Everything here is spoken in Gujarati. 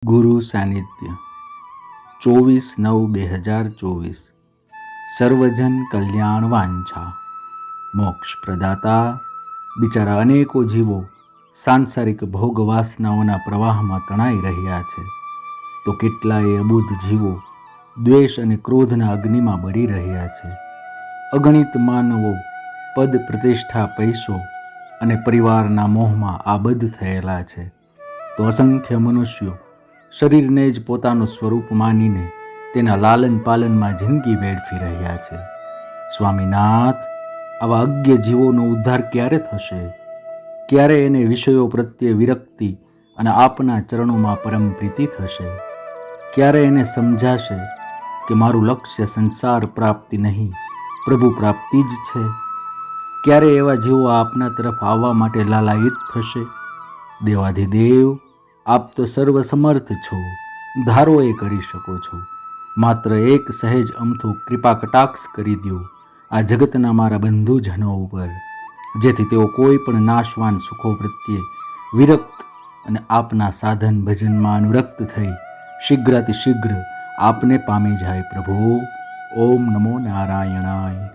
ગુરુ સાનિધ્ય 24/9/2024 સર્વજન કલ્યાણ વાંછા મોક્ષ પ્રદાતા બિચારા અનેકો જીવો સાંસારિક ભોગ વાસનાઓના પ્રવાહમાં તણાઈ રહ્યા છે, તો કેટલાય અબુદ્ધ જીવો દ્વેષ અને ક્રોધના અગ્નિમાં બળી રહ્યા છે. અગણિત માનવો પદ પ્રતિષ્ઠા, પૈસો અને પરિવારના મોહમાં આબદ્ધ થયેલા છે, તો અસંખ્ય મનુષ્યો શરીરને જ પોતાનું સ્વરૂપ માનીને તેના લાલન પાલનમાં જિંદગી વેડફી રહ્યા છે. સ્વામીનાથ, આવા અજ્ઞ જીવોનો ઉદ્ધાર ક્યારે થશે? ક્યારે એને વિષયો પ્રત્યે વિરક્તિ અને આપના ચરણોમાં પરમ પ્રીતિ થશે? ક્યારે એને સમજાશે કે મારું લક્ષ્ય સંસાર પ્રાપ્તિ નહીં, પ્રભુ પ્રાપ્તિ જ છે? ક્યારે એવા જીવો આપના તરફ આવવા માટે લાલાયિત થશે? દેવાધિદેવ, આપ તો સર્વ સમર્થ છો, ધારો એ કરી શકો છો. માત્ર એક સહેજ અમથું કૃપા કટાક્ષ કરી દો આ જગતના મારા બંધુજનો ઉપર, જેથી તેઓ કોઈ પણ નાશવાન સુખો પ્રત્યે વિરક્ત અને આપના સાધન ભજનમાં અનુરક્ત થઈ શીઘ્રાતિશીઘ્ર આપને પામી જાય. પ્રભુ, ઓમ નમો નારાયણાય.